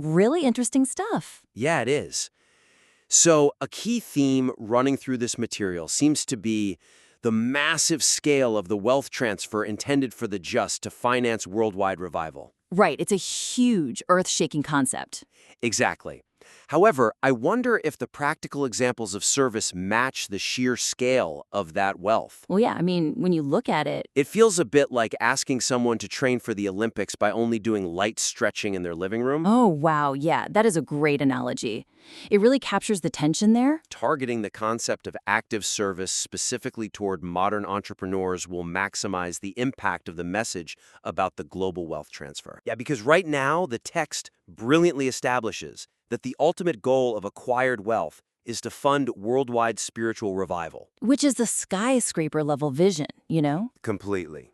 Really interesting stuff. Yeah, it is. So, a key theme running through this material seems to be the massive scale of the wealth transfer intended for the just to finance worldwide revival. Right, it's a huge, earth-shaking concept. Exactly. However, I wonder if the practical examples of service match the sheer scale of that wealth. Well, yeah, I mean, when you look at it, It feels a bit like asking someone to train for the Olympics by only doing light stretching in their living room. oh, wow, yeah, that is a great analogy. It really captures the tension there. Targeting the concept of active service specifically toward modern entrepreneurs will maximize the impact of the message about the global wealth transfer. Yeah, because right now, the text brilliantly establishes that the ultimate goal of acquired wealth is to fund worldwide spiritual revival. Which is the skyscraper level vision, you know? Completely.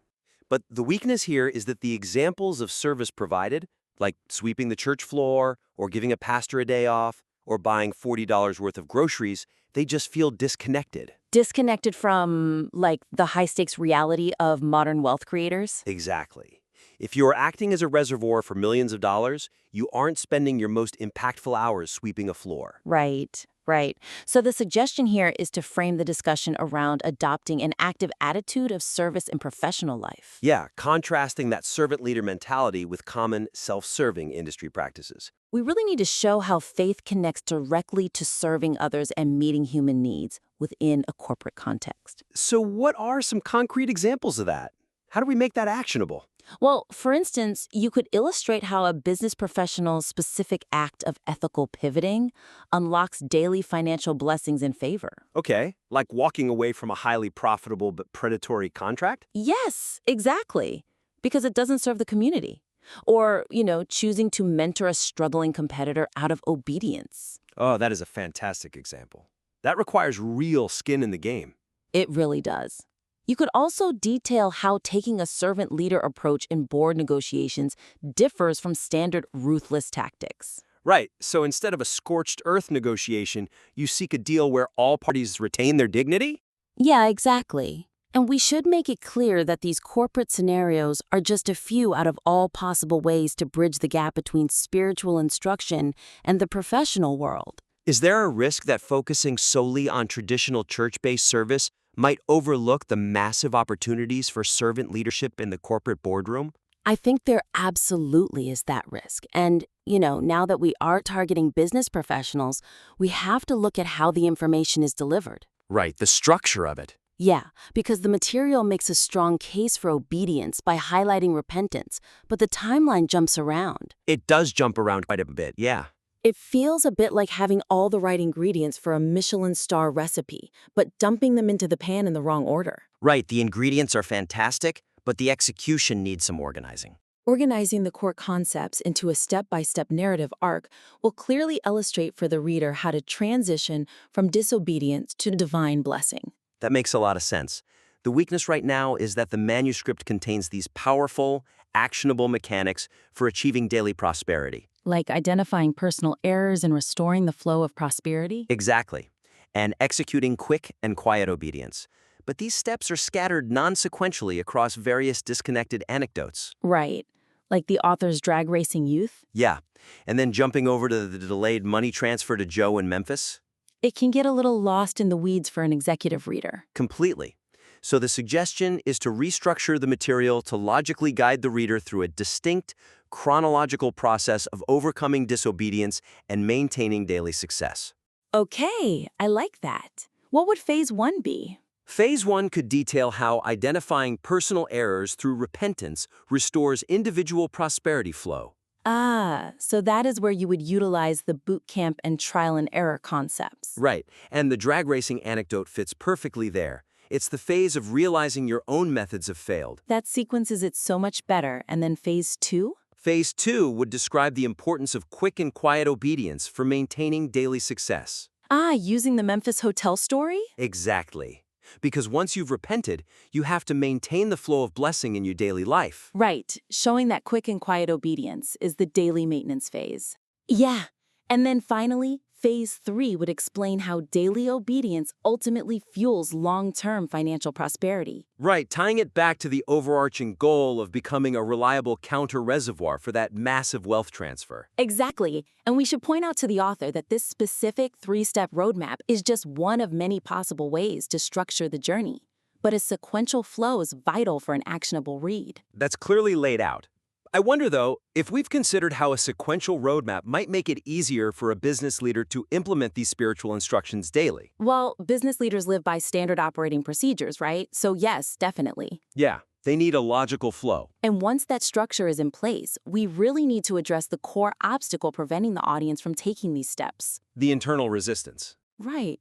But the weakness here is that the examples of service provided, like sweeping the church floor, or giving a pastor a day off, or buying $40 worth of groceries, they just feel disconnected. Disconnected from, like, the high stakes reality of modern wealth creators. Exactly. If you are acting as a reservoir for millions of dollars, you aren't spending your most impactful hours sweeping a floor. Right, right. So the suggestion here is to frame the discussion around adopting an active attitude of service in professional life. Yeah, contrasting that servant leader mentality with common self-serving industry practices. We really need to show how faith connects directly to serving others and meeting human needs within a corporate context. So what are some concrete examples of that? How do we make that actionable? Well, for instance, you could illustrate how a business professional's specific act of ethical pivoting unlocks daily financial blessings and favor. Okay, like walking away from a highly profitable but predatory contract? Yes, exactly. Because it doesn't serve the community. Or, choosing to mentor a struggling competitor out of obedience. Oh, that is a fantastic example. That requires real skin in the game. It really does. You could also detail how taking a servant leader approach in board negotiations differs from standard ruthless tactics. Right, so instead of a scorched earth negotiation, you seek a deal where all parties retain their dignity? Yeah, exactly. And we should make it clear that these corporate scenarios are just a few out of all possible ways to bridge the gap between spiritual instruction and the professional world. Is there a risk that focusing solely on traditional church-based service might overlook the massive opportunities for servant leadership in the corporate boardroom? I think there absolutely is that risk. And, now that we are targeting business professionals, we have to look at how the information is delivered. Right, the structure of it. Yeah, because the material makes a strong case for obedience by highlighting repentance, but the timeline jumps around. It does jump around quite a bit, yeah. It feels a bit like having all the right ingredients for a Michelin star recipe, but dumping them into the pan in the wrong order. Right, the ingredients are fantastic, but the execution needs some organizing. Organizing the core concepts into a step-by-step narrative arc will clearly illustrate for the reader how to transition from disobedience to divine blessing. That makes a lot of sense. The weakness right now is that the manuscript contains these powerful, actionable mechanics for achieving daily prosperity. Like identifying personal errors and restoring the flow of prosperity? Exactly. And executing quick and quiet obedience. But these steps are scattered non-sequentially across various disconnected anecdotes. Right. Like the author's drag racing youth? Yeah. And then jumping over to the delayed money transfer to Joe in Memphis? It can get a little lost in the weeds for an executive reader. Completely. So the suggestion is to restructure the material to logically guide the reader through a distinct, chronological process of overcoming disobedience and maintaining daily success. Okay, I like that. What would phase 1 be? Phase 1 could detail how identifying personal errors through repentance restores individual prosperity flow. Ah, so that is where you would utilize the boot camp and trial and error concepts. Right, and the drag racing anecdote fits perfectly there. It's the phase of realizing your own methods have failed. That sequences it so much better. And then phase 2? Phase 2 would describe the importance of quick and quiet obedience for maintaining daily success. Ah, using the Memphis Hotel story? Exactly. Because once you've repented, you have to maintain the flow of blessing in your daily life. Right, showing that quick and quiet obedience is the daily maintenance phase. Yeah, and then finally, Phase 3 would explain how daily obedience ultimately fuels long-term financial prosperity. Right, tying it back to the overarching goal of becoming a reliable counter-reservoir for that massive wealth transfer. Exactly. And we should point out to the author that this specific 3-step roadmap is just one of many possible ways to structure the journey. But a sequential flow is vital for an actionable read. That's clearly laid out. I wonder, though, if we've considered how a sequential roadmap might make it easier for a business leader to implement these spiritual instructions daily. Well, business leaders live by standard operating procedures, right? So yes, definitely. Yeah, they need a logical flow. And once that structure is in place, we really need to address the core obstacle preventing the audience from taking these steps. The internal resistance. Right.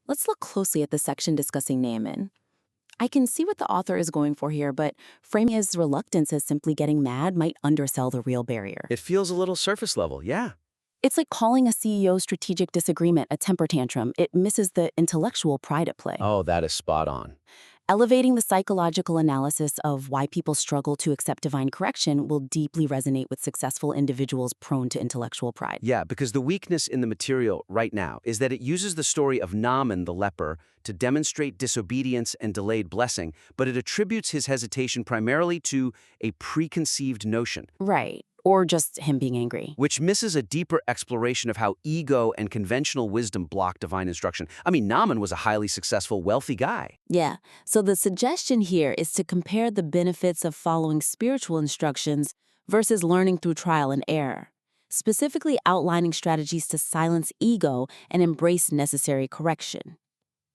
Let's look closely at the section discussing Naaman. I can see what the author is going for here, but framing his reluctance as simply getting mad might undersell the real barrier. It feels a little surface level, yeah. It's like calling a CEO's strategic disagreement a temper tantrum. It misses the intellectual pride at play. Oh, that is spot on. Elevating the psychological analysis of why people struggle to accept divine correction will deeply resonate with successful individuals prone to intellectual pride. Yeah, because the weakness in the material right now is that it uses the story of Naaman the leper to demonstrate disobedience and delayed blessing, but it attributes his hesitation primarily to a preconceived notion, Right. Or just him being angry. which misses a deeper exploration of how ego and conventional wisdom block divine instruction. I mean, Naaman was a highly successful, wealthy guy. Yeah, so the suggestion here is to compare the benefits of following spiritual instructions versus learning through trial and error, specifically outlining strategies to silence ego and embrace necessary correction.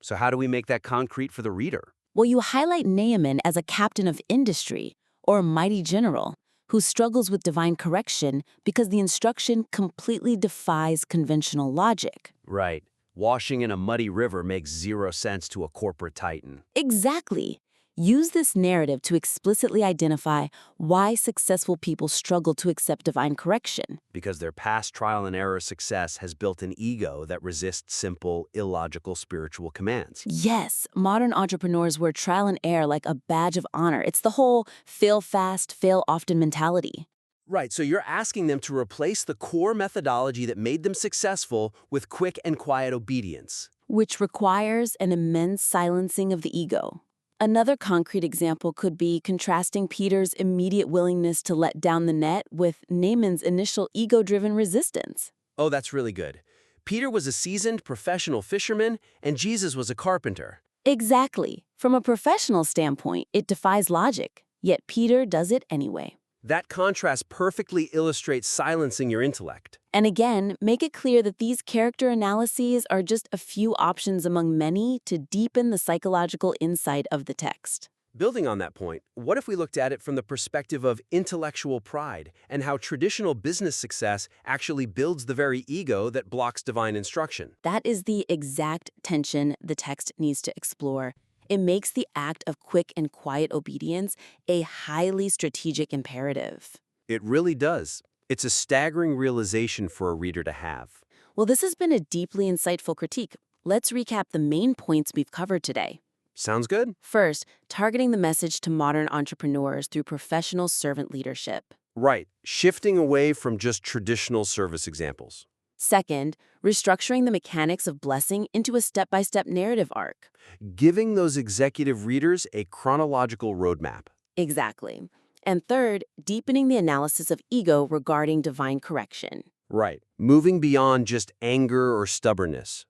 So how do we make that concrete for the reader? Well, you highlight Naaman as a captain of industry or a mighty general who struggles with divine correction because the instruction completely defies conventional logic. Right. Washing in a muddy river makes zero sense to a corporate titan. Exactly. Use this narrative to explicitly identify why successful people struggle to accept divine correction. Because their past trial and error success has built an ego that resists simple, illogical spiritual commands. Yes, modern entrepreneurs wear trial and error like a badge of honor. It's the whole fail fast, fail often mentality. Right, so you're asking them to replace the core methodology that made them successful with quick and quiet obedience. Which requires an immense silencing of the ego. Another concrete example could be contrasting Peter's immediate willingness to let down the net with Naaman's initial ego-driven resistance. Oh, that's really good. Peter was a seasoned professional fisherman, and Jesus was a carpenter. Exactly. From a professional standpoint, it defies logic, yet Peter does it anyway. That contrast perfectly illustrates silencing your intellect. And again, make it clear that these character analyses are just a few options among many to deepen the psychological insight of the text. Building on that point, what if we looked at it from the perspective of intellectual pride and how traditional business success actually builds the very ego that blocks divine instruction? That is the exact tension the text needs to explore. It makes the act of quick and quiet obedience a highly strategic imperative. It really does. It's a staggering realization for a reader to have. Well, this has been a deeply insightful critique. Let's recap the main points we've covered today. Sounds good? First, targeting the message to modern entrepreneurs through professional servant leadership. Right. Shifting away from just traditional service examples. Second, restructuring the mechanics of blessing into a step-by-step narrative arc. Giving those executive readers a chronological roadmap. Exactly. And third, deepening the analysis of ego regarding divine correction. Right. Moving beyond just anger or stubbornness.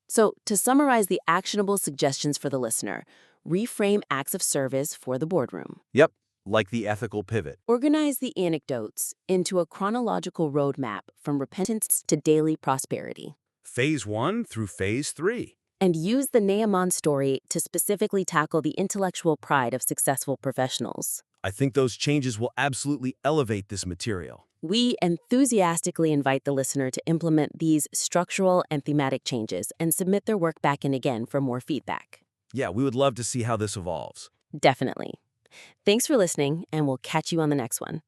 So, to summarize the actionable suggestions for the listener, reframe acts of service for the boardroom. Yep. Like the ethical pivot. Organize the anecdotes into a chronological roadmap from repentance to daily prosperity. Phase 1 through Phase 3. And use the Naaman story to specifically tackle the intellectual pride of successful professionals. I think those changes will absolutely elevate this material. We enthusiastically invite the listener to implement these structural and thematic changes and submit their work back in again for more feedback. Yeah, we would love to see how this evolves. Definitely. Thanks for listening, and we'll catch you on the next one.